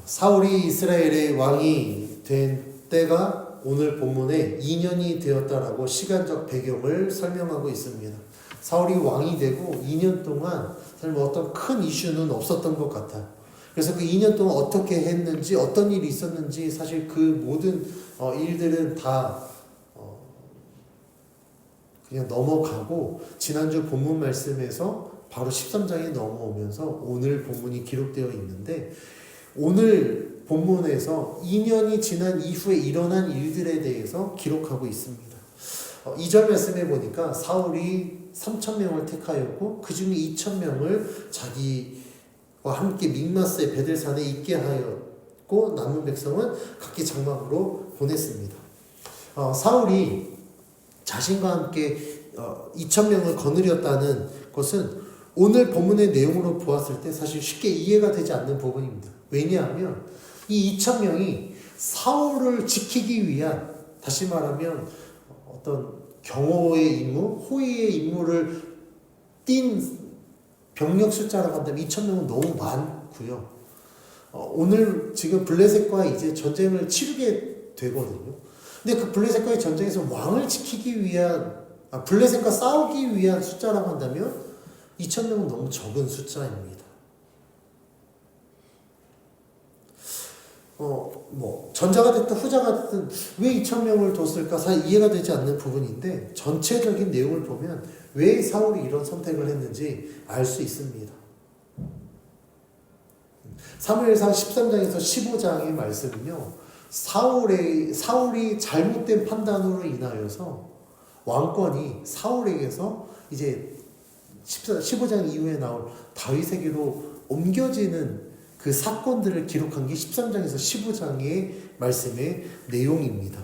사울이 이스라엘의 왕이 된 때가 오늘 본문에 2년이 되었다라고 시간적 배경을 설명하고 있습니다. 사울이 왕이 되고 2년 동안 사실 뭐 어떤 큰 이슈는 없었던 것 같아요. 그래서 그 2년 동안 어떻게 했는지, 어떤 일이 있었는지 사실 그 모든 일들은 다 그냥 넘어가고 지난주 본문 말씀에서 바로 13장에 넘어오면서 오늘 본문이 기록되어 있는데, 오늘 본문에서 2년이 지난 이후에 일어난 일들에 대해서 기록하고 있습니다. 2절 말씀해 보니까 사울이 3,000명을 택하였고 그 중에 2,000명을 자기와 함께 믹마스의 베델산에 있게 하였고 남은 백성은 각기 장막으로 보냈습니다. 사울이 자신과 함께 2,000명을 거느렸다는 것은 오늘 본문의 내용으로 보았을 때 사실 쉽게 이해가 되지 않는 부분입니다. 왜냐하면 이 2,000명이 사울을 지키기 위한, 다시 말하면 어떤 경호의 임무, 호위의 임무를 띈 병력 숫자라고 한다면 2,000명은 너무 많고요. 오늘 지금 블레셋과 이제 전쟁을 치르게 되거든요. 근데 그 블레셋과의 전쟁에서 왕을 지키기 위한, 블레셋과 싸우기 위한 숫자라고 한다면 2,000명은 너무 적은 숫자입니다. 전자가 됐든 후자가 됐든 왜 2,000명을 뒀을까 사실 이해가 되지 않는 부분인데, 전체적인 내용을 보면 왜 사울이 이런 선택을 했는지 알 수 있습니다. 사무엘상 13장에서 15장의 말씀은요, 사울이 잘못된 판단으로 인하여서 왕권이 사울에게서 이제 15장 이후에 나올 다윗에게로 옮겨지는 그 사건들을 기록한 게 13장에서 15장의 말씀의 내용입니다.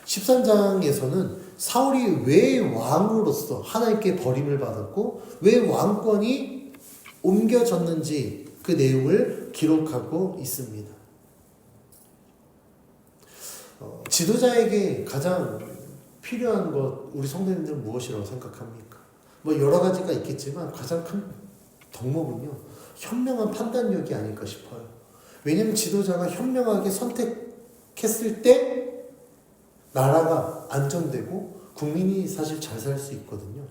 13장에서는 사울이 왜 왕으로서 하나님께 버림을 받았고 왜 왕권이 옮겨졌는지 그 내용을 기록하고 있습니다. 지도자에게 가장 필요한 것, 우리 성도님들은 무엇이라고 생각합니까? 여러 가지가 있겠지만 가장 큰 덕목은요, 현명한 판단력이 아닐까 싶어요. 왜냐하면 지도자가 현명하게 선택했을 때 나라가 안정되고 국민이 사실 잘 살 수 있거든요.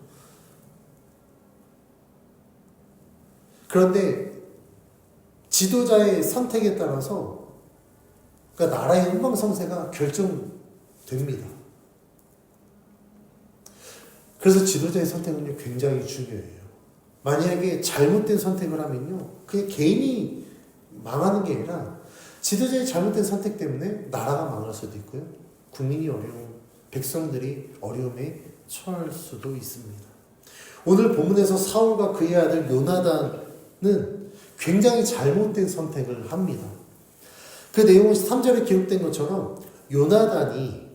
그런데 지도자의 선택에 따라서 그러니까 나라의 흥망성쇠가 결정됩니다. 그래서 지도자의 선택은 굉장히 중요해요. 만약에 잘못된 선택을 하면요, 그게 개인이 망하는 게 아니라 지도자의 잘못된 선택 때문에 나라가 망할 수도 있고요, 국민이 백성들이 어려움에 처할 수도 있습니다. 오늘 본문에서 사울과 그의 아들 요나단은 굉장히 잘못된 선택을 합니다. 그 내용은 3절에 기록된 것처럼 요나단이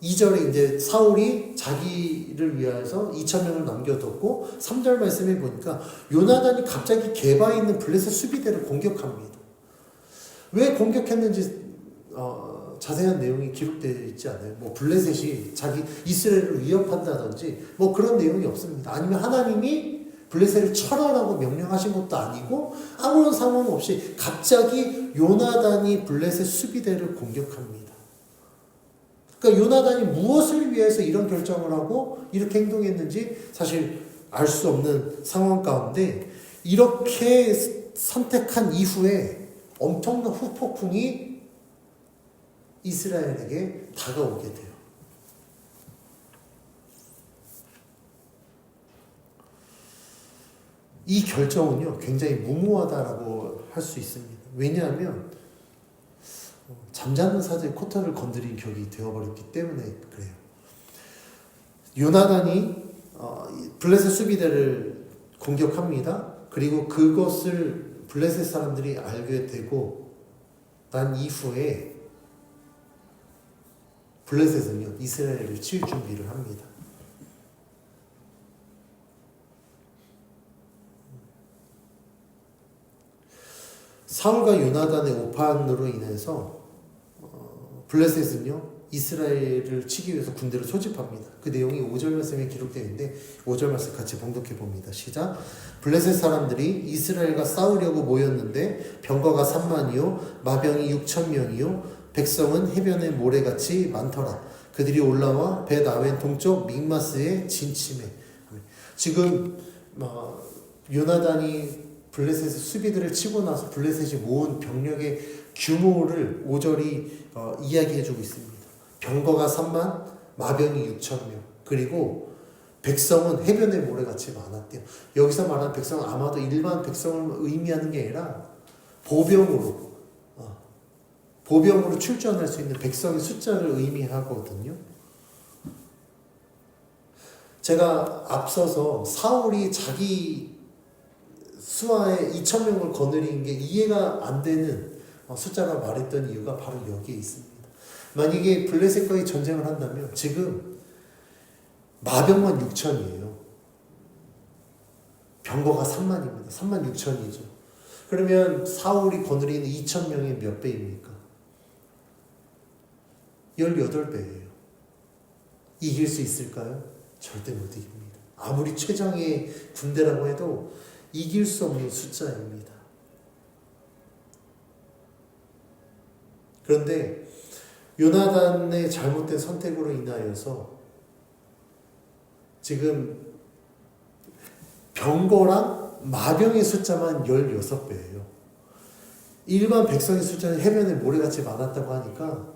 2절에 이제 사울이 자기를 위해서 2,000명을 남겨뒀고 3절 말씀에 보니까 요나단이 갑자기 게바에 있는 블레셋 수비대를 공격합니다. 왜 공격했는지 자세한 내용이 기록되어 있지 않아요. 블레셋이 자기 이스라엘을 위협한다든지 그런 내용이 없습니다. 아니면 하나님이 블레셋을 철하라고 명령하신 것도 아니고 아무런 상황 없이 갑자기 요나단이 블레셋 수비대를 공격합니다. 그러니까 요나단이 무엇을 위해서 이런 결정을 하고 이렇게 행동했는지 사실 알 수 없는 상황 가운데 이렇게 선택한 이후에 엄청난 후폭풍이 이스라엘에게 다가오게 돼요. 이 결정은요, 굉장히 무모하다라고 할 수 있습니다. 왜냐하면 잠자는 사자의 코털을 건드린 격이 되어버렸기 때문에 그래요. 요나단이 블레셋 수비대를 공격합니다. 그리고 그것을 블레셋 사람들이 알게 되고 난 이후에 블레셋은요, 이스라엘을 칠 준비를 합니다. 사울과 요나단의 오판으로 인해서 블레셋은요, 이스라엘을 치기 위해서 군대를 소집합니다. 그 내용이 5절 말씀에 기록되어 있는데 5절 말씀 같이 봉독해 봅니다. 시작. 블레셋 사람들이 이스라엘과 싸우려고 모였는데 병거가 3만이요 마병이 6천 명이요 백성은 해변의 모래같이 많더라. 그들이 올라와 벳 아웬 동쪽 믹마스에 진침해. 지금 요나단이 블레셋의 수비들을 치고 나서 블레셋이 모은 병력의 규모를 오절이 이야기해주고 있습니다. 병거가 3만, 마병이 6천 명, 그리고 백성은 해변의 모래같이 많았대요. 여기서 말하는 백성은 아마도 일반 백성을 의미하는 게 아니라 보병으로 출전할 수 있는 백성의 숫자를 의미하거든요. 제가 앞서서 사울이 자기 수하에 2,000명을 거느린 게 이해가 안 되는 숫자가 말했던 이유가 바로 여기에 있습니다. 만약에 블레셋과의 전쟁을 한다면 지금 마병만 6천이에요. 병거가 3만입니다. 3만 6천이죠. 그러면 사울이 거느리는 2,000명의 몇 배입니까? 18배예요. 이길 수 있을까요? 절대 못 이깁니다. 아무리 최정의 군대라고 해도 이길 수 없는 숫자입니다. 그런데 요나단의 잘못된 선택으로 인하여서 지금 병거랑 마병의 숫자만 16배예요. 일반 백성의 숫자는 해변에 모래같이 많았다고 하니까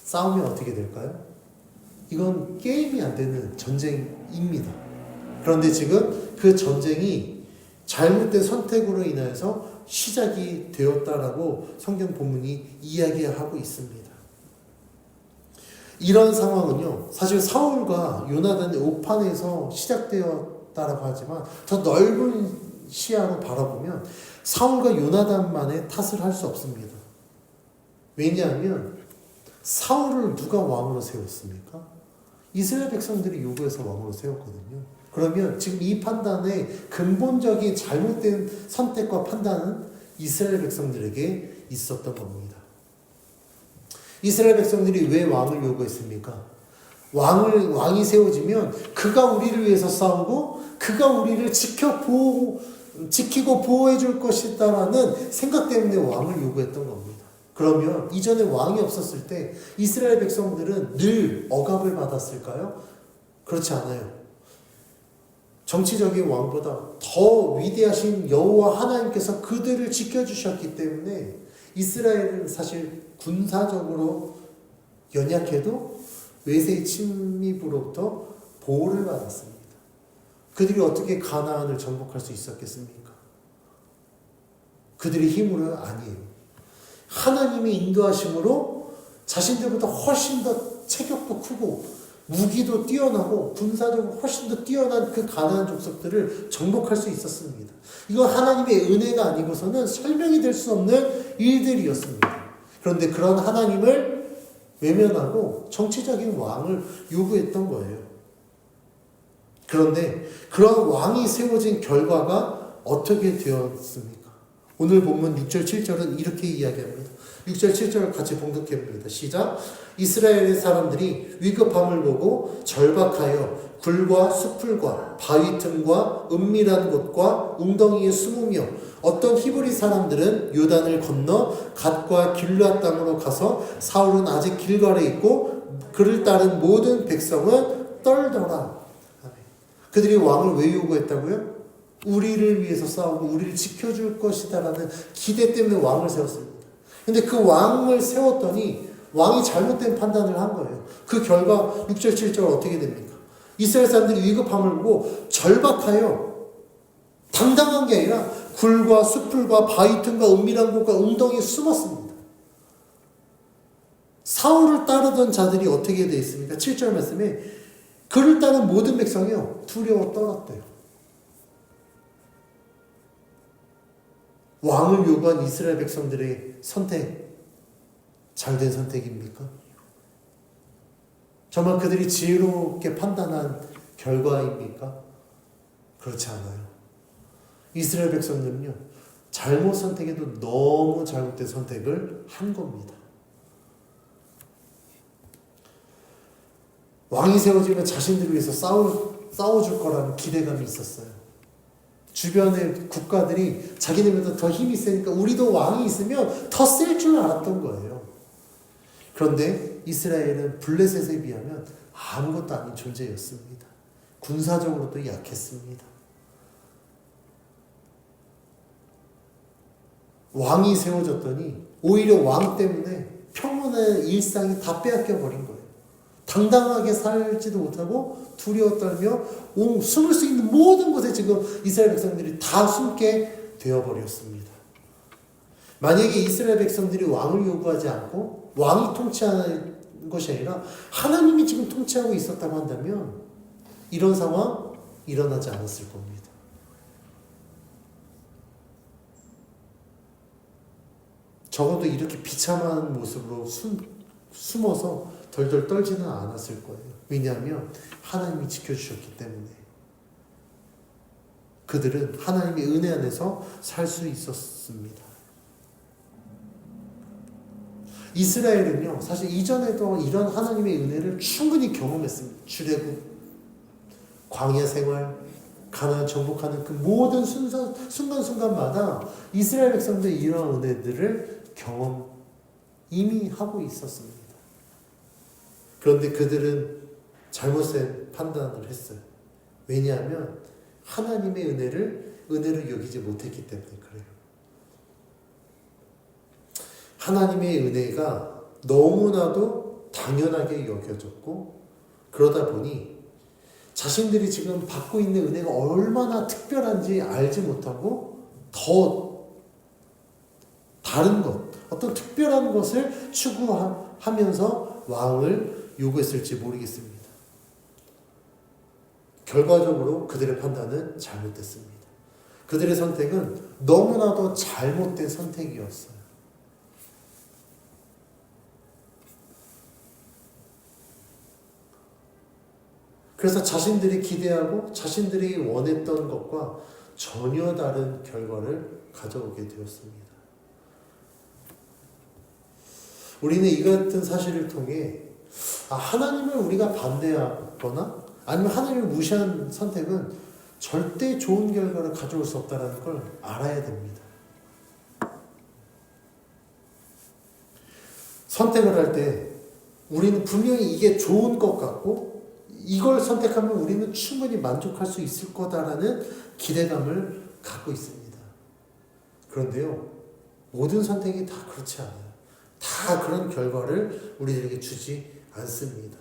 싸우면 어떻게 될까요? 이건 게임이 안 되는 전쟁입니다. 그런데 지금 그 전쟁이 잘못된 선택으로 인해서 시작이 되었다라고 성경 본문이 이야기하고 있습니다. 이런 상황은요, 사실 사울과 요나단의 오판에서 시작되었다라고 하지만 더 넓은 시야로 바라보면 사울과 요나단만의 탓을 할 수 없습니다. 왜냐하면 사울을 누가 왕으로 세웠습니까? 이스라엘 백성들이 요구해서 왕으로 세웠거든요. 그러면 지금 이 판단의 근본적인 잘못된 선택과 판단은 이스라엘 백성들에게 있었던 겁니다. 이스라엘 백성들이 왜 왕을 요구했습니까? 왕이 세워지면 그가 우리를 위해서 싸우고 그가 우리를 지키고 보호해 줄 것이다라는 생각 때문에 왕을 요구했던 겁니다. 그러면 이전에 왕이 없었을 때 이스라엘 백성들은 늘 억압을 받았을까요? 그렇지 않아요. 정치적인 왕보다 더 위대하신 여호와 하나님께서 그들을 지켜주셨기 때문에 이스라엘은 사실 군사적으로 연약해도 외세의 침입으로부터 보호를 받았습니다. 그들이 어떻게 가나안을 정복할 수 있었겠습니까? 그들의 힘으로 아니에요. 하나님의 인도하심으로 자신들보다 훨씬 더 체격도 크고 무기도 뛰어나고 군사적으로 훨씬 더 뛰어난 그 가나안 족속들을 정복할 수 있었습니다. 이건 하나님의 은혜가 아니고서는 설명이 될 수 없는 일들이었습니다. 그런데 그런 하나님을 외면하고 정치적인 왕을 요구했던 거예요. 그런데 그런 왕이 세워진 결과가 어떻게 되었습니까? 오늘 본문 6절 7절은 이렇게 이야기합니다. 6절 7절을 같이 봉독해봅니다. 시작. 이스라엘의 사람들이 위급함을 보고 절박하여 굴과 수풀과 바위 틈과 은밀한 곳과 웅덩이에 숨으며 어떤 히브리 사람들은 요단을 건너 갓과 길르앗 땅으로 가서 사울은 아직 길갈에 있고 그를 따른 모든 백성은 떨더라. 그들이 왕을 왜 요구했다고요? 우리를 위해서 싸우고 우리를 지켜줄 것이다라는 기대 때문에 왕을 세웠습니다. 근데 그 왕을 세웠더니 왕이 잘못된 판단을 한 거예요. 그 결과 6절 7절 어떻게 됩니까? 이스라엘 사람들이 위급함을 보고 절박하여 당당한 게 아니라 굴과 수풀과 바위 틈과 은밀한 곳과 웅덩이에 숨었습니다. 사울을 따르던 자들이 어떻게 되어 있습니까? 7절 말씀에 그를 따른 모든 백성이요 두려워 떨었대요. 왕을 요구한 이스라엘 백성들의 선택, 잘된 선택입니까? 정말 그들이 지혜롭게 판단한 결과입니까? 그렇지 않아요. 이스라엘 백성들은요, 잘못 선택해도 너무 잘못된 선택을 한 겁니다. 왕이 세워지면 자신들을 위해서 싸워줄 거라는 기대감이 있었어요. 주변의 국가들이 자기네보다 더 힘이 세니까 우리도 왕이 있으면 더 셀 줄 알았던 거예요. 그런데 이스라엘은 블레셋에 비하면 아무것도 아닌 존재였습니다. 군사적으로도 약했습니다. 왕이 세워졌더니 오히려 왕 때문에 평온의 일상이 다 빼앗겨 버린 거예요. 당당하게 살지도 못하고 두려워 떨며 숨을 수 있는 모든 곳에 지금 이스라엘 백성들이 다 숨게 되어버렸습니다. 만약에 이스라엘 백성들이 왕을 요구하지 않고 왕이 통치하는 것이 아니라 하나님이 지금 통치하고 있었다고 한다면 이런 상황 일어나지 않았을 겁니다. 적어도 이렇게 비참한 모습으로 숨어서 덜덜 떨지는 않았을 거예요. 왜냐하면 하나님이 지켜주셨기 때문에. 그들은 하나님의 은혜 안에서 살 수 있었습니다. 이스라엘은요, 사실 이전에도 이런 하나님의 은혜를 충분히 경험했습니다. 출애굽, 광야 생활, 가나안 정복하는 그 모든 순간순간마다 이스라엘 백성들이 이런 은혜들을 이미 하고 있었습니다. 그런데 그들은 잘못된 판단을 했어요. 왜냐하면 하나님의 은혜를 여기지 못했기 때문에 그래요. 하나님의 은혜가 너무나도 당연하게 여겨졌고 그러다 보니 자신들이 지금 받고 있는 은혜가 얼마나 특별한지 알지 못하고 더 다른 것, 어떤 특별한 것을 추구하면서 왕을 요구했을지 모르겠습니다. 결과적으로 그들의 판단은 잘못됐습니다. 그들의 선택은 너무나도 잘못된 선택이었어요. 그래서 자신들이 기대하고 자신들이 원했던 것과 전혀 다른 결과를 가져오게 되었습니다. 우리는 이 같은 사실을 통해 하나님을 우리가 반대하거나 아니면 하나님을 무시한 선택은 절대 좋은 결과를 가져올 수 없다는 걸 알아야 됩니다. 선택을 할 때 우리는 분명히 이게 좋은 것 같고 이걸 선택하면 우리는 충분히 만족할 수 있을 거다라는 기대감을 갖고 있습니다. 그런데요, 모든 선택이 다 그렇지 않아요. 다 그런 결과를 우리들에게 주지 않습니다.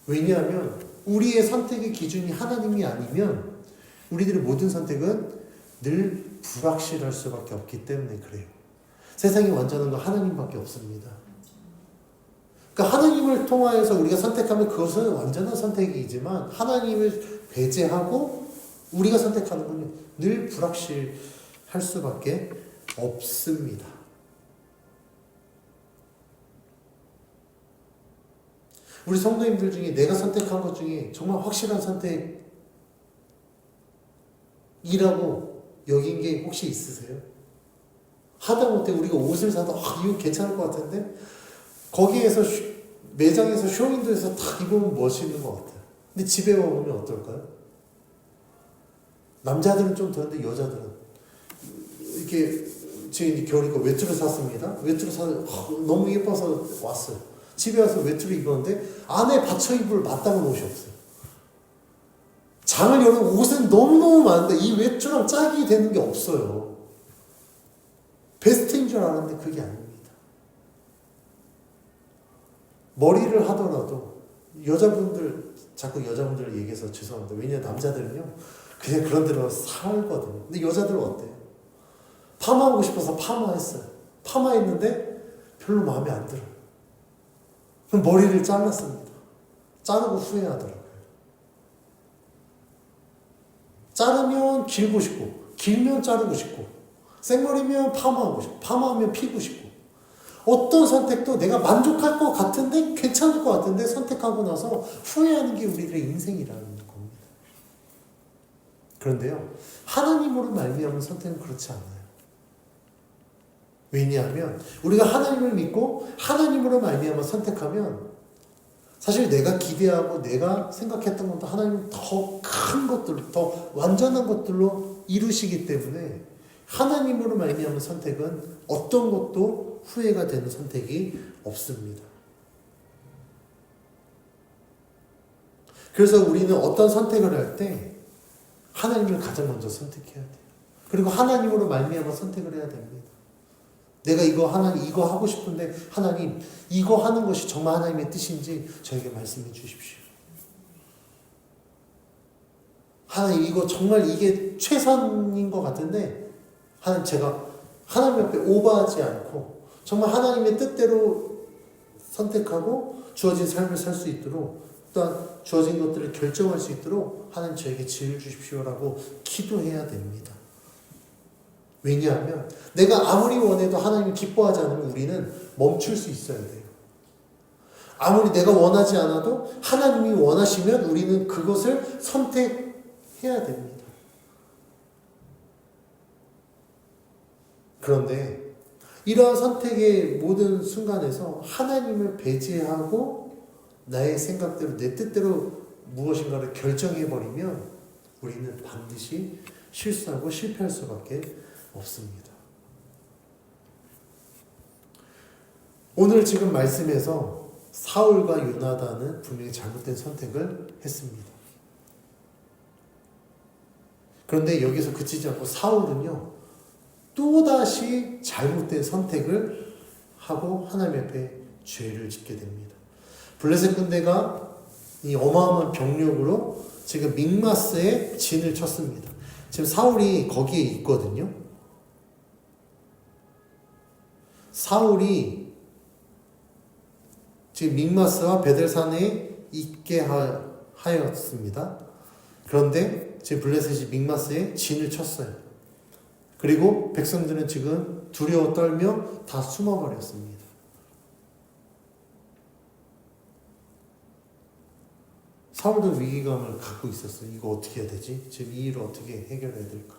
왜냐하면 우리의 선택의 기준이 하나님이 아니면 우리들의 모든 선택은 늘 불확실할 수밖에 없기 때문에 그래요. 세상에 완전한 건 하나님밖에 없습니다. 그러니까 하나님을 통하여서 우리가 선택하면 그것은 완전한 선택이지만 하나님을 배제하고 우리가 선택하는 건 늘 불확실할 수밖에 없습니다. 우리 성도님들 중에 내가 선택한 것 중에 정말 확실한 선택이라고 여긴 게 혹시 있으세요? 하다못해 우리가 옷을 사도 이거 괜찮을 것 같은데 거기에서 매장에서 쇼윈도에서 딱 입으면 멋있는 것 같아요. 근데 집에 와보면 어떨까요? 남자들은 좀 더는데 여자들은 이렇게 제가 이제 겨울이니까 외투를 샀습니다. 외투를 사서 너무 예뻐서 왔어요. 집에 와서 외투를 입었는데 안에 받쳐 입을 마땅한 옷이 없어요. 장을 열면 옷은 너무너무 많은데 이 외투랑 짝이 되는 게 없어요. 베스트인 줄 알았는데 그게 아닙니다. 머리를 하더라도 자꾸 여자분들 얘기해서 죄송합니다. 왜냐하면 남자들은요 그냥 그런 대로 살거든요. 근데 여자들은 어때요? 파마하고 싶어서 파마했어요. 파마했는데 별로 마음에 안 들어요. 그럼 머리를 잘랐습니다. 자르고 후회하더라고요. 자르면 길고 싶고 길면 자르고 싶고 생머리면 파마하고 싶고 파마하면 피고 싶고 어떤 선택도 내가 만족할 것 같은데 괜찮을 것 같은데 선택하고 나서 후회하는 게 우리들의 인생이라는 겁니다. 그런데요, 하나님으로 말미암은 선택은 그렇지 않아요. 왜냐하면 우리가 하나님을 믿고 하나님으로 말미암아 선택하면 사실 내가 기대하고 내가 생각했던 것도 하나님은 더 큰 것들로, 더 완전한 것들로 이루시기 때문에 하나님으로 말미암은 선택은 어떤 것도 후회가 되는 선택이 없습니다. 그래서 우리는 어떤 선택을 할 때 하나님을 가장 먼저 선택해야 돼요. 그리고 하나님으로 말미암아 선택을 해야 됩니다. 내가 하나님 이거 하고 싶은데 하나님 이거 하는 것이 정말 하나님의 뜻인지 저에게 말씀해 주십시오. 하나님 이거 정말 이게 최선인 것 같은데 하나님 제가 하나님 앞에 오버하지 않고 정말 하나님의 뜻대로 선택하고 주어진 삶을 살 수 있도록 또한 주어진 것들을 결정할 수 있도록 하나님 저에게 지혜를 주십시오라고 기도해야 됩니다. 왜냐하면 내가 아무리 원해도 하나님이 기뻐하지 않으면 우리는 멈출 수 있어야 돼요. 아무리 내가 원하지 않아도 하나님이 원하시면 우리는 그것을 선택해야 됩니다. 그런데 이러한 선택의 모든 순간에서 하나님을 배제하고 나의 생각대로 내 뜻대로 무엇인가를 결정해버리면 우리는 반드시 실수하고 실패할 수밖에 없습니다. 오늘 지금 말씀에서 사울과 요나단은 분명히 잘못된 선택을 했습니다. 그런데 여기서 그치지 않고 사울은요 또다시 잘못된 선택을 하고 하나님 앞에 죄를 짓게 됩니다. 블레셋 군대가 이 어마어마한 병력으로 지금 믹마스에 진을 쳤습니다. 지금 사울이 거기에 있거든요. 사울이 지금 믹마스와 베델산에 있게 하였습니다. 그런데 지금 블레셋이 믹마스에 진을 쳤어요. 그리고 백성들은 지금 두려워 떨며 다 숨어버렸습니다. 사울도 위기감을 갖고 있었어요. 이거 어떻게 해야 되지? 지금 이 일을 어떻게 해결해야 될까?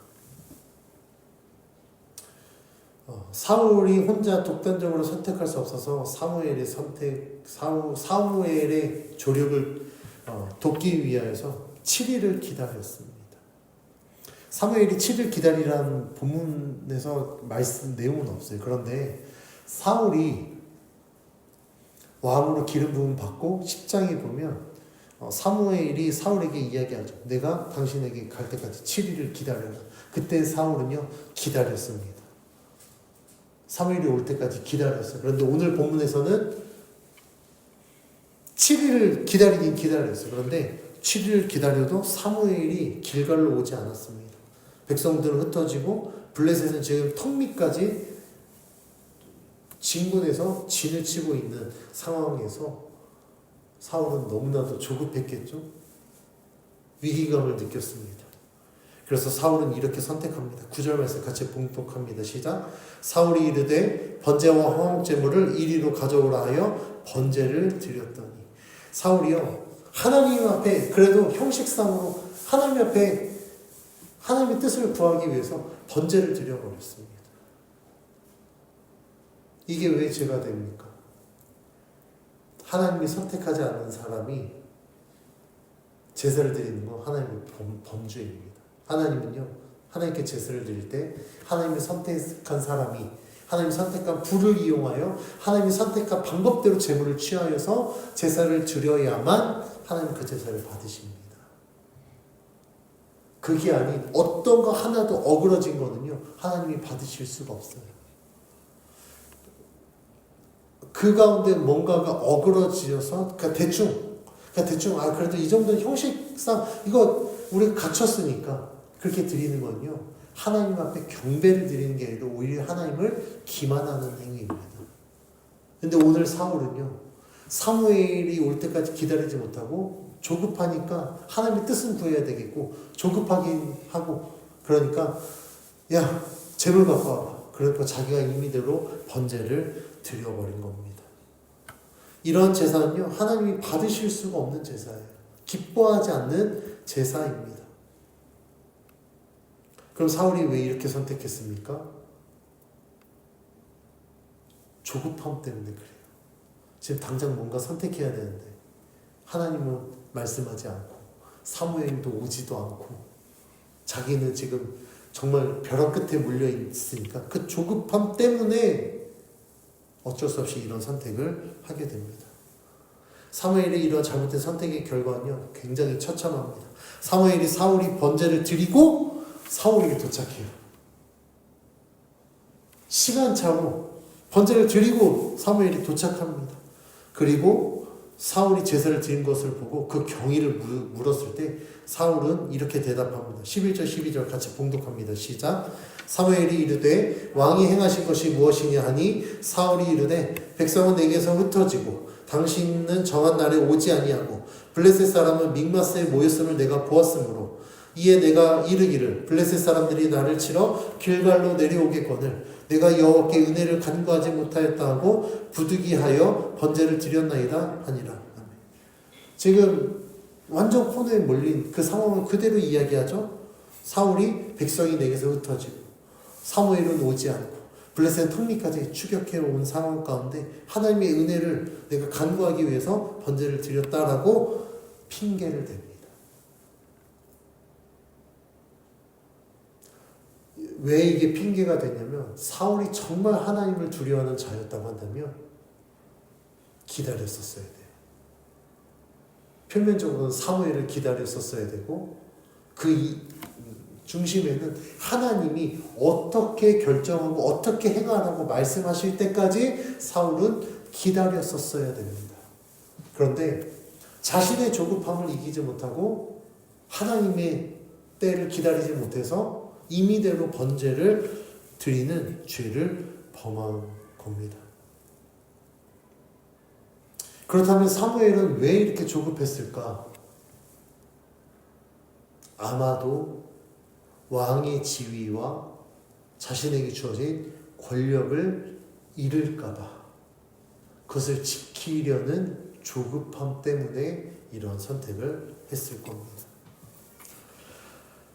사울이 혼자 독단적으로 선택할 수 없어서 사무엘의 조력을 돕기 위하여서 7일을 기다렸습니다. 사무엘이 7일 기다리라는 본문에서 말씀 내용은 없어요. 그런데 사울이 왕으로 기름 부음 받고 10장에 보면 사무엘이 사울에게 이야기하죠. 내가 당신에게 갈 때까지 7일을 기다려라. 그때 사울은요 기다렸습니다. 사무엘이 올 때까지 기다렸어요. 그런데 오늘 본문에서는 7일을 기다리긴 기다렸어요. 그런데 7일을 기다려도 사무엘이 길갈로 오지 않았습니다. 백성들은 흩어지고 블레셋은 지금 턱밑까지 진군에서 진을 치고 있는 상황에서 사울은 너무나도 조급했겠죠. 위기감을 느꼈습니다. 그래서 사울은 이렇게 선택합니다. 9절 말씀 같이 봉독합니다. 시작. 사울이 이르되 번제와 화목제물을 이리로 가져오라 하여 번제를 드렸더니 사울이요 하나님 앞에 그래도 형식상으로 하나님 앞에 하나님의 뜻을 구하기 위해서 번제를 드려버렸습니다. 이게 왜 죄가 됩니까? 하나님이 선택하지 않는 사람이 제사를 드리는 건 하나님의 범죄입니다. 하나님은요, 하나님께 제사를 드릴 때 하나님이 선택한 사람이 하나님이 선택한 불을 이용하여 하나님이 선택한 방법대로 제물을 취하여서 제사를 드려야만 하나님 그 제사를 받으십니다. 그게 아닌 어떤 거 하나도 어그러진 거는요, 하나님이 받으실 수가 없어요. 그 가운데 뭔가가 어그러지어서 대충 그래도 이 정도는 형식상 이거 우리가 갖췄으니까 그렇게 드리는 건요 하나님 앞에 경배를 드리는 게 아니라 오히려 하나님을 기만하는 행위입니다. 근데 오늘 사울은요 사무엘이 올 때까지 기다리지 못하고 조급하니까 하나님의 뜻은 구해야 되겠고 조급하긴 하고 그러니까 야 제물 갖고 와봐. 그러니까 자기가 임의대로 번제를 드려버린 겁니다. 이런 제사는요 하나님이 받으실 수가 없는 제사예요. 기뻐하지 않는 제사입니다. 그럼 사울이 왜 이렇게 선택했습니까? 조급함 때문에 그래요. 지금 당장 뭔가 선택해야 되는데 하나님은 말씀하지 않고 사무엘도 오지도 않고 자기는 지금 정말 벼랑 끝에 몰려 있으니까 그 조급함 때문에 어쩔 수 없이 이런 선택을 하게 됩니다. 사무엘의 이런 잘못된 선택의 결과는요 굉장히 처참합니다. 사무엘이 사울이 번제를 드리고 사울에게 도착해요. 시간차로 번제를 드리고 사무엘이 도착합니다. 그리고 사울이 제사를 드린 것을 보고 그 경위를 물었을 때 사울은 이렇게 대답합니다. 11절 12절 같이 봉독합니다. 시작. 사무엘이 이르되 왕이 행하신 것이 무엇이냐 하니 사울이 이르되 백성은 내게서 흩어지고 당신은 정한 날에 오지 아니하고 블레셋 사람은 믹마스에 모였음을 내가 보았으므로 이에 내가 이르기를 블레셋 사람들이 나를 치러 길갈로 내려오겠거늘 내가 여호와께 은혜를 간구하지 못하였다 하고 부득이하여 번제를 드렸나이다 하니라. 지금 완전 코너에 몰린 그 상황을 그대로 이야기하죠. 사울이 백성이 내게서 흩어지고 사무엘은 오지 않고 블레셋 턱리까지 추격해 온 상황 가운데 하나님의 은혜를 내가 간구하기 위해서 번제를 드렸다라고 핑계를 댑니다. 왜 이게 핑계가 되냐면 사울이 정말 하나님을 두려워하는 자였다고 한다면 기다렸었어야 돼요. 표면적으로는 사무엘을 기다렸었어야 되고 그 중심에는 하나님이 어떻게 결정하고 어떻게 행하라고 말씀하실 때까지 사울은 기다렸었어야 됩니다. 그런데 자신의 조급함을 이기지 못하고 하나님의 때를 기다리지 못해서 임의대로 번제를 드리는 죄를 범한 겁니다. 그렇다면 사무엘은 왜 이렇게 조급했을까? 아마도 왕의 지위와 자신에게 주어진 권력을 잃을까봐 그것을 지키려는 조급함 때문에 이런 선택을 했을 겁니다.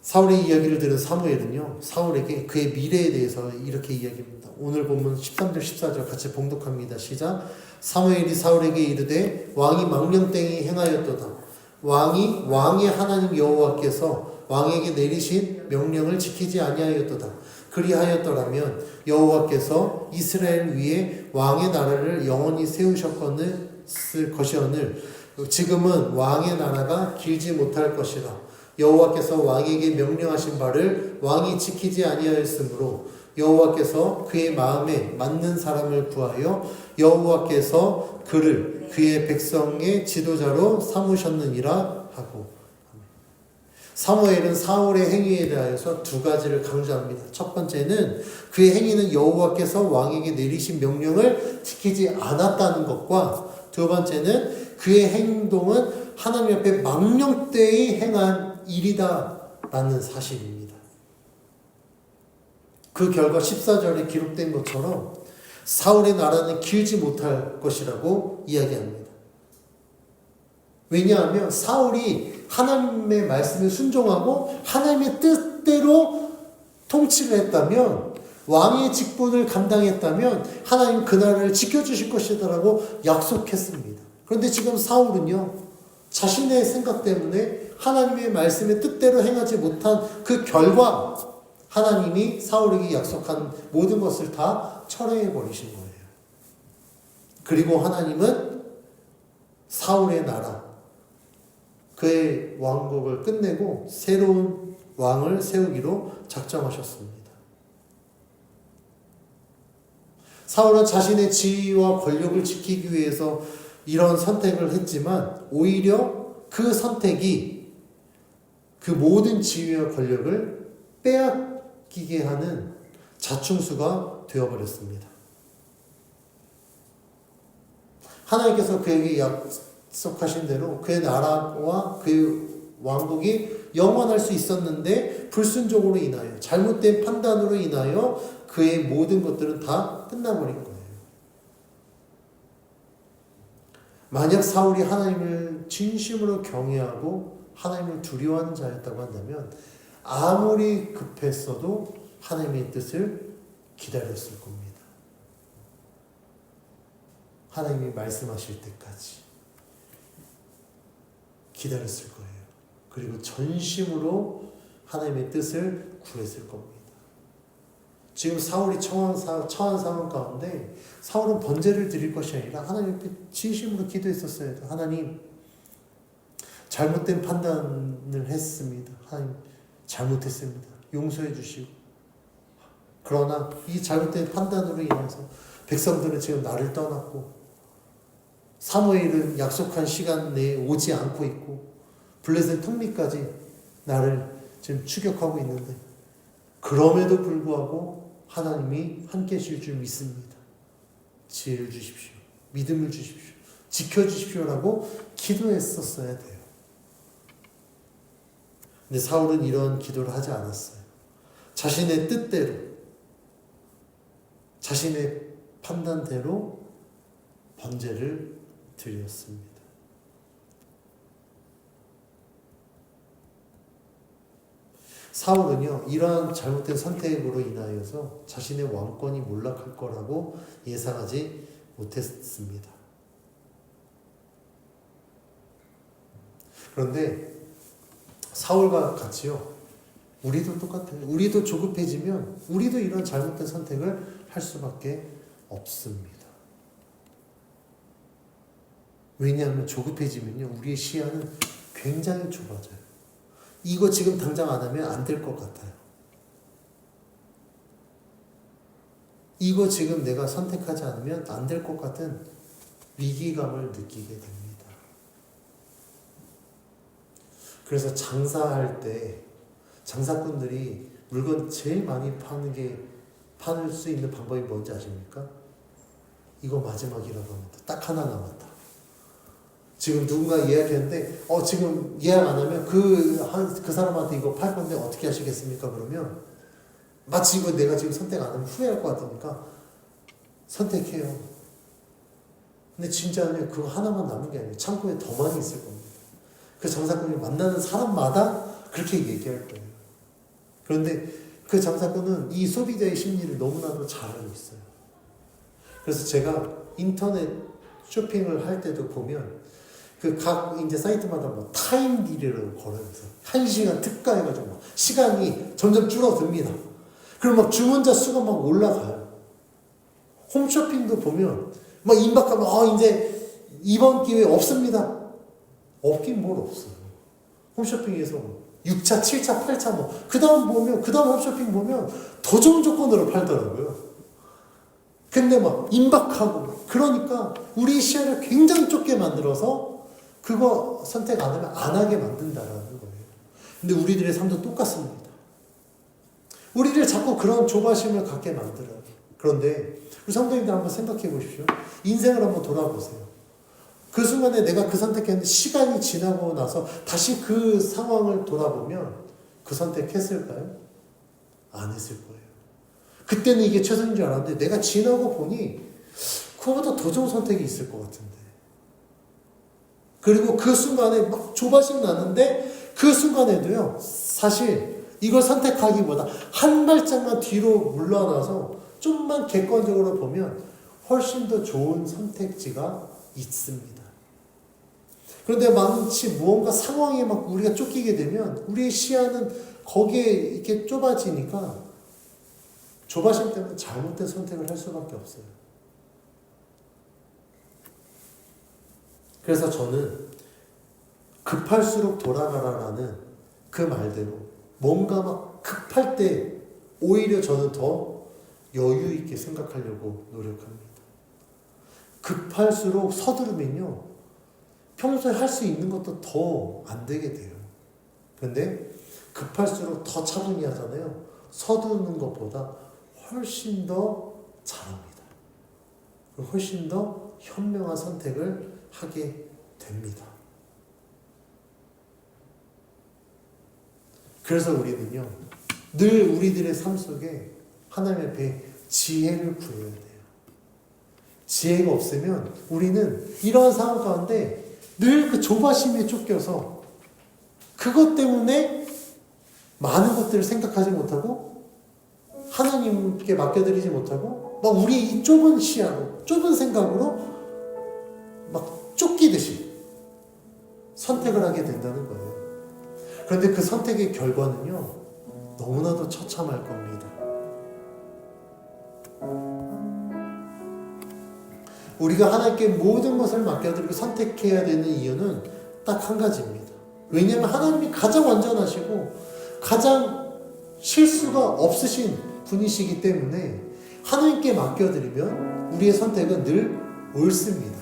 사울의 이야기를 들은 사무엘은요, 사울에게 그의 미래에 대해서 이렇게 이야기합니다. 오늘 본문 13절 14절 같이 봉독합니다. 시작. 사무엘이 사울에게 이르되 왕이 망령되이 행하였도다. 왕의 하나님 여호와께서 왕에게 내리신 명령을 지키지 아니하였도다. 그리하였더라면 여호와께서 이스라엘 위에 왕의 나라를 영원히 세우셨을 것이오늘 지금은 왕의 나라가 길지 못할 것이라. 여호와께서 왕에게 명령하신 바를 왕이 지키지 아니하였으므로 여호와께서 그의 마음에 맞는 사람을 구하여 여호와께서 그를 그의 백성의 지도자로 삼으셨느니라 하고. 사무엘은 사울의 행위에 대하여서 두 가지를 강조합니다. 첫 번째는 그의 행위는 여호와께서 왕에게 내리신 명령을 지키지 않았다는 것과 두 번째는 그의 행동은 하나님 앞에 망령되이 행한 일이다라는 사실입니다. 그 결과 14절에 기록된 것처럼 사울의 나라는 길지 못할 것이라고 이야기합니다. 왜냐하면 사울이 하나님의 말씀에 순종하고 하나님의 뜻대로 통치를 했다면, 왕의 직분을 감당했다면 하나님 그 나라를 지켜주실 것이다라고 약속했습니다. 그런데 지금 사울은요, 자신의 생각 때문에 하나님의 말씀의 뜻대로 행하지 못한 그 결과 하나님이 사울에게 약속한 모든 것을 다 철회해 버리신 거예요. 그리고 하나님은 사울의 나라, 그의 왕국을 끝내고 새로운 왕을 세우기로 작정하셨습니다. 사울은 자신의 지위와 권력을 지키기 위해서 이런 선택을 했지만 오히려 그 선택이 그 모든 지위와 권력을 빼앗기게 하는 자충수가 되어버렸습니다. 하나님께서 그에게 약속하신 대로 그의 나라와 그의 왕국이 영원할 수 있었는데 불순종으로 인하여, 잘못된 판단으로 인하여 그의 모든 것들은 다 끝나버린 거예요. 만약 사울이 하나님을 진심으로 경외하고 하나님을 두려워하는 자였다고 한다면 아무리 급했어도 하나님의 뜻을 기다렸을 겁니다. 하나님이 말씀하실 때까지. 기다렸을 거예요. 그리고 전심으로 하나님의 뜻을 구했을 겁니다. 지금 사울이 처한 상황 가운데 사울은 번제를 드릴 것이 아니라 하나님 앞에 진심으로 기도했었어요. 하나님, 잘못된 판단을 했습니다. 하나님, 잘못했습니다. 용서해 주시고. 그러나 이 잘못된 판단으로 인해서 백성들은 지금 나를 떠났고 사무엘은 약속한 시간 내에 오지 않고 있고 블레셋 턱밑까지 나를 지금 추격하고 있는데 그럼에도 불구하고 하나님이 함께 하실 줄 믿습니다. 지혜를 주십시오. 믿음을 주십시오. 지켜주십시오라고 기도했었어야 돼요. 근데 사울은 이런 기도를 하지 않았어요. 자신의 뜻대로, 자신의 판단대로 번제를 드렸습니다. 사울은요, 이러한 잘못된 선택으로 인하여서 자신의 왕권이 몰락할 거라고 예상하지 못했습니다. 그런데 사울과 같이요, 우리도 똑같아요. 우리도 조급해지면 우리도 이런 잘못된 선택을 할 수밖에 없습니다. 왜냐하면 조급해지면요, 우리의 시야는 굉장히 좁아져요. 이거 지금 당장 안 하면 안 될 것 같아요. 이거 지금 내가 선택하지 않으면 안 될 것 같은 위기감을 느끼게 됩니다. 그래서 장사할 때 장사꾼들이 물건 제일 많이 팔 수 있는 방법이 뭔지 아십니까? 이거 마지막이라고 합니다. 딱 하나 남았다. 지금 누군가 예약했는데 지금 예약 안 하면 그 사람한테 이거 팔 건데 어떻게 하시겠습니까? 그러면 마치 이거 내가 지금 선택 안 하면 후회할 것 같으니까 선택해요. 근데 진짜는 그거 하나만 남은 게 아니에요. 창고에 더 많이 있을 겁니다. 그 장사꾼이 만나는 사람마다 그렇게 얘기할 거예요. 그런데 그 장사꾼은 이 소비자의 심리를 너무나도 잘 알고 있어요. 그래서 제가 인터넷 쇼핑을 할 때도 보면 그 각 이제 사이트마다 뭐 타임 딜이라고 걸어서 1시간 특가 해가지고 시간이 점점 줄어듭니다. 그럼 막 주문자 수가 막 올라가요. 홈쇼핑도 보면 막 임박하면 이제 이번 기회에 없습니다. 없긴 뭘 없어요. 홈쇼핑에서 6차, 7차, 8차 그 다음 홈쇼핑 보면 더 좋은 조건으로 팔더라고요. 근데 막 임박하고 그러니까 우리 시야를 굉장히 좁게 만들어서 그거 선택 안 하면 안 하게 만든다라는 거예요. 근데 우리들의 삶도 똑같습니다. 우리를 자꾸 그런 조바심을 갖게 만들어요. 그런데 우리 성도님들 한번 생각해 보십시오. 인생을 한번 돌아보세요. 그 순간에 내가 그 선택했는데 시간이 지나고 나서 다시 그 상황을 돌아보면 그 선택했을까요? 안 했을 거예요. 그때는 이게 최선인 줄 알았는데 내가 지나고 보니 그거보다 더 좋은 선택이 있을 것 같은데. 그리고 그 순간에 막 조바심 나는데 그 순간에도요, 사실 이걸 선택하기보다 한 발짝만 뒤로 물러나서 좀만 객관적으로 보면 훨씬 더 좋은 선택지가 있습니다. 그런데 마치 무언가 상황에 막 우리가 쫓기게 되면 우리의 시야는 거기에 이렇게 좁아지니까 조바심 때문에 잘못된 선택을 할 수밖에 없어요. 그래서 저는 급할수록 돌아가라라는 그 말대로 뭔가 막 급할 때 오히려 저는 더 여유 있게 생각하려고 노력합니다. 급할수록 서두르면요, 평소에 할 수 있는 것도 더 안 되게 돼요. 근데 급할수록 더 차분히 하잖아요. 서두르는 것보다 훨씬 더 잘합니다. 훨씬 더 현명한 선택을 하게 됩니다. 그래서 우리는요, 늘 우리들의 삶 속에 하나님 앞에 지혜를 구해야 돼요. 지혜가 없으면 우리는 이러한 상황 가운데 늘 그 조바심에 쫓겨서 그것 때문에 많은 것들을 생각하지 못하고 하나님께 맡겨드리지 못하고 막 우리 이 좁은 시야로, 좁은 생각으로 막 쫓기듯이 선택을 하게 된다는 거예요. 그런데 그 선택의 결과는요, 너무나도 처참할 겁니다. 우리가 하나님께 모든 것을 맡겨드리고 선택해야 되는 이유는 딱 한 가지입니다. 왜냐하면 하나님이 가장 완전하시고 가장 실수가 없으신 분이시기 때문에 하나님께 맡겨드리면 우리의 선택은 늘 옳습니다.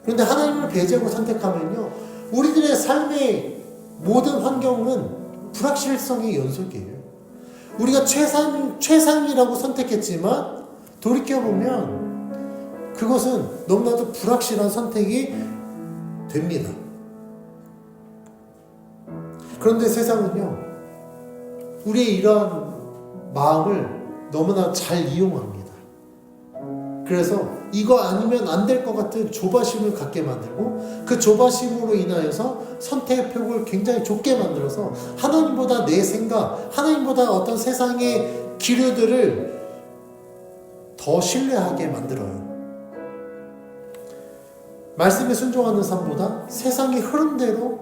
그런데 하나님을 배제하고 선택하면요, 우리들의 삶의 모든 환경은 불확실성의 연속이에요. 우리가 최상이라고 선택했지만 돌이켜보면 그것은 너무나도 불확실한 선택이 됩니다. 그런데 세상은요, 우리의 이러한 마음을 너무나 잘 이용합니다. 그래서 이거 아니면 안 될 것 같은 조바심을 갖게 만들고, 그 조바심으로 인하여서 선택의 폭을 굉장히 좁게 만들어서 하나님보다 내 생각, 하나님보다 어떤 세상의 기류들을 더 신뢰하게 만들어요. 말씀에 순종하는 삶보다 세상의 흐름대로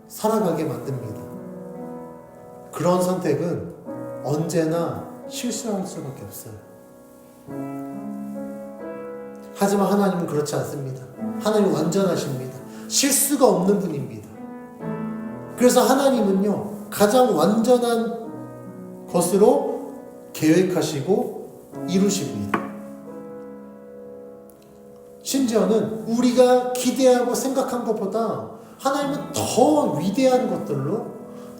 살아가게 만듭니다. 그런 선택은 언제나 실수할 수밖에 없어요. 하지만 하나님은 그렇지 않습니다. 하나님은 완전하십니다. 실수가 없는 분입니다. 그래서 하나님은요, 가장 완전한 것으로 계획하시고 이루십니다. 심지어는 우리가 기대하고 생각한 것보다 하나님은 더 위대한 것들로,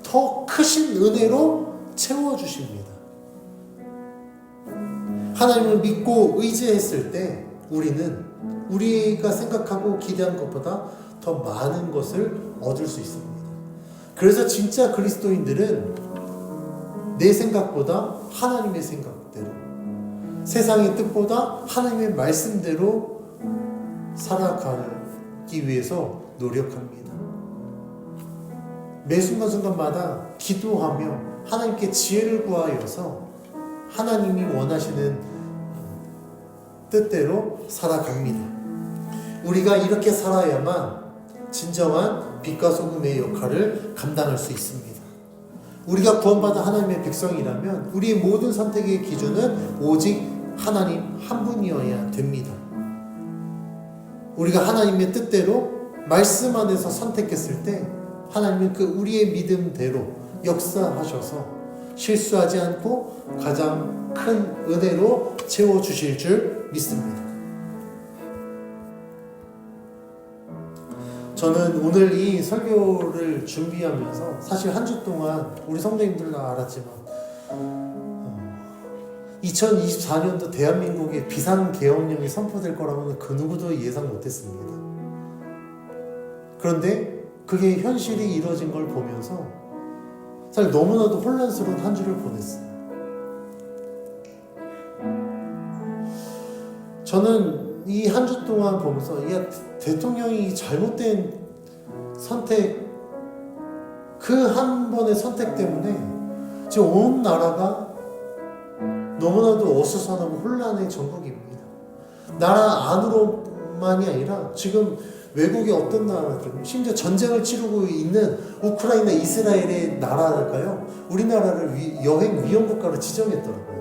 더 크신 은혜로 채워주십니다. 하나님을 믿고 의지했을 때 우리는 우리가 생각하고 기대한 것보다 더 많은 것을 얻을 수 있습니다. 그래서 진짜 그리스도인들은 내 생각보다 하나님의 생각대로, 세상의 뜻보다 하나님의 말씀대로 살아가기 위해서 노력합니다. 매 순간순간마다 기도하며 하나님께 지혜를 구하여서 하나님이 원하시는 뜻대로 살아갑니다. 우리가 이렇게 살아야만 진정한 빛과 소금의 역할을 감당할 수 있습니다. 우리가 구원받은 하나님의 백성이라면 우리의 모든 선택의 기준은 오직 하나님 한 분이어야 됩니다. 우리가 하나님의 뜻대로 말씀 안에서 선택했을 때 하나님은 그 우리의 믿음대로 역사하셔서 실수하지 않고 가장 큰 은혜로 채워주실 줄 믿습니다. 저는 오늘 이 설교를 준비하면서 사실 한 주 동안 우리 성도님들도 알았지만 2024년도 대한민국에 비상계엄령이 선포될 거라고는 그 누구도 예상 못했습니다. 그런데 그게 현실이 이루어진 걸 보면서 사실 너무나도 혼란스러운 한 주를 보냈어요. 저는 이 한 주 동안 보면서 대통령이 잘못된 선택, 그 한 번의 선택 때문에 지금 온 나라가 너무나도 어수선하고 혼란의 전국입니다. 나라 안으로만이 아니라 지금 외국의 어떤 나라들, 심지어 전쟁을 치르고 있는 우크라이나, 이스라엘의 나라랄까요? 우리나라를 여행 위험 국가로 지정했더라고요.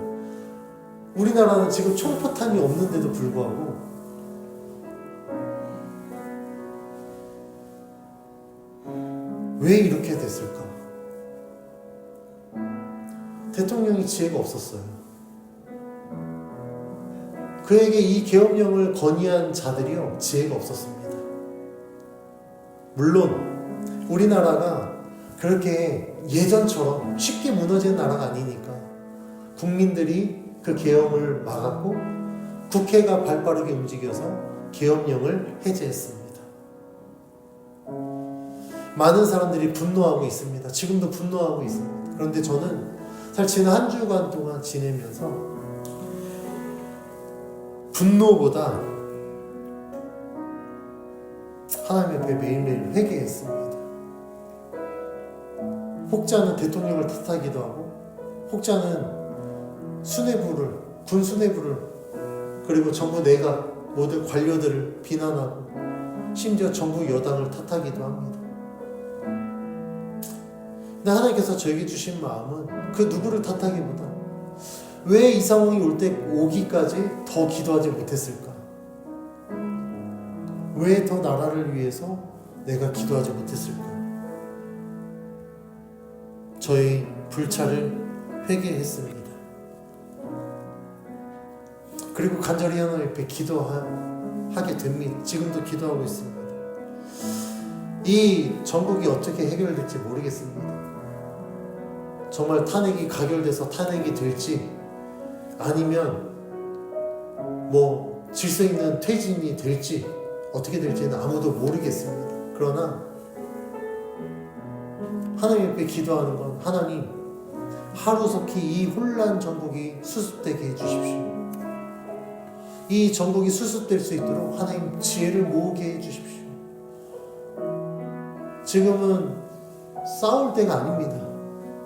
우리나라는 지금 총포탄이 없는데도 불구하고 왜 이렇게 됐을까? 대통령이 지혜가 없었어요. 그에게 이 계엄령을 건의한 자들이요, 지혜가 없었습니다. 물론 우리나라가 그렇게 예전처럼 쉽게 무너지는 나라가 아니니까 국민들이 그 계엄을 막았고 국회가 발빠르게 움직여서 계엄령을 해제했습니다. 많은 사람들이 분노하고 있습니다. 지금도 분노하고 있습니다. 그런데 저는 사실 지난 한 주간 동안 지내면서 분노보다 하나님 앞에 매일매일 회개했습니다. 혹자는 대통령을 탓하기도 하고, 혹자는 수뇌부를, 군 수뇌부를, 그리고 정부 내각 모든 관료들을 비난하고, 심지어 정부 여당을 탓하기도 합니다. 근데 하나님께서 저에게 주신 마음은 그 누구를 탓하기보다 왜 이 상황이 오기까지 더 기도하지 못했을까? 왜 더 나라를 위해서 내가 기도하지 못했을까? 저의 불찰을 회개했습니다. 그리고 간절히 하나님 앞에 기도하게 됩니다. 지금도 기도하고 있습니다. 이 전국이 어떻게 해결될지 모르겠습니다. 정말 탄핵이 가결돼서 탄핵이 될지 아니면 질서 있는 퇴진이 될지 어떻게 될지는 아무도 모르겠습니다. 그러나 하나님 앞에 기도하는 건 하나님 하루속히 이 혼란 전국이 수습되게 해주십시오. 이 전국이 수습될 수 있도록 하나님 지혜를 모으게 해주십시오. 지금은 싸울 때가 아닙니다.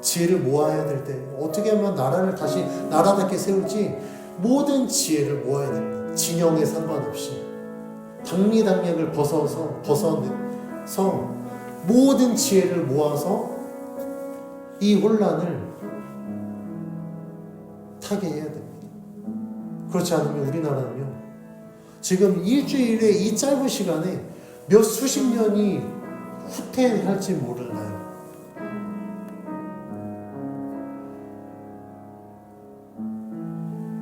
지혜를 모아야 될 때, 어떻게 하면 나라를 다시 나라답게 세울지 모든 지혜를 모아야 됩니다. 진영에 상관없이 당리당략을 벗어서 모든 지혜를 모아서 이 혼란을 타게 해야 됩니다. 그렇지 않으면 우리나라는요, 지금 일주일의 이 짧은 시간에 몇 수십 년이 후퇴할지 몰라요.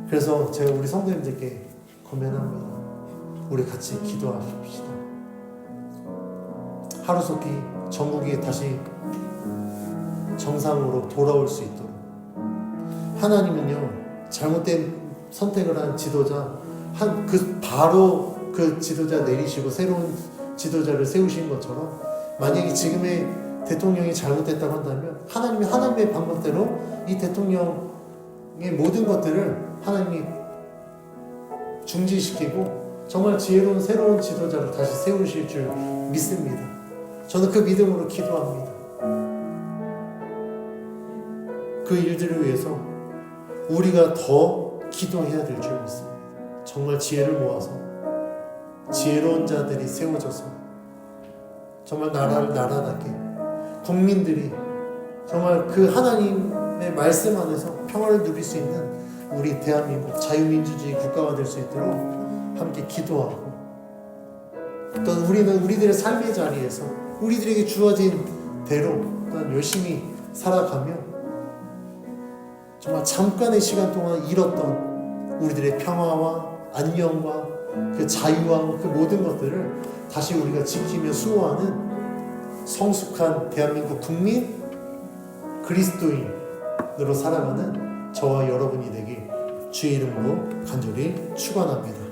그래서 제가 우리 성도님들께 권면합니다. 우리 같이 기도하십시다. 하루속히 전국이 다시 정상으로 돌아올 수 있도록. 하나님은요, 잘못된 선택을 한 지도자, 바로 그 지도자 내리시고 새로운 지도자를 세우신 것처럼, 만약에 지금의 대통령이 잘못됐다고 한다면 하나님이 하나님의 방법대로 이 대통령의 모든 것들을 하나님이 중지시키고 정말 지혜로운 새로운 지도자를 다시 세우실 줄 믿습니다. 저는 그 믿음으로 기도합니다. 그 일들을 위해서 우리가 더 기도해야 될 줄 믿습니다. 정말 지혜를 모아서 지혜로운 자들이 세워져서 정말 나라를 나라답게, 국민들이 정말 그 하나님의 말씀 안에서 평화를 누릴 수 있는 우리 대한민국 자유민주주의 국가가 될 수 있도록 함께 기도하고, 또 우리는 우리들의 삶의 자리에서 우리들에게 주어진 대로 또한 열심히 살아가며 정말 잠깐의 시간 동안 잃었던 우리들의 평화와 안녕과 그 자유와 그 모든 것들을 다시 우리가 지키며 수호하는 성숙한 대한민국 국민, 그리스도인으로 살아가는 저와 여러분이 되길 주의 이름으로 간절히 축원합니다.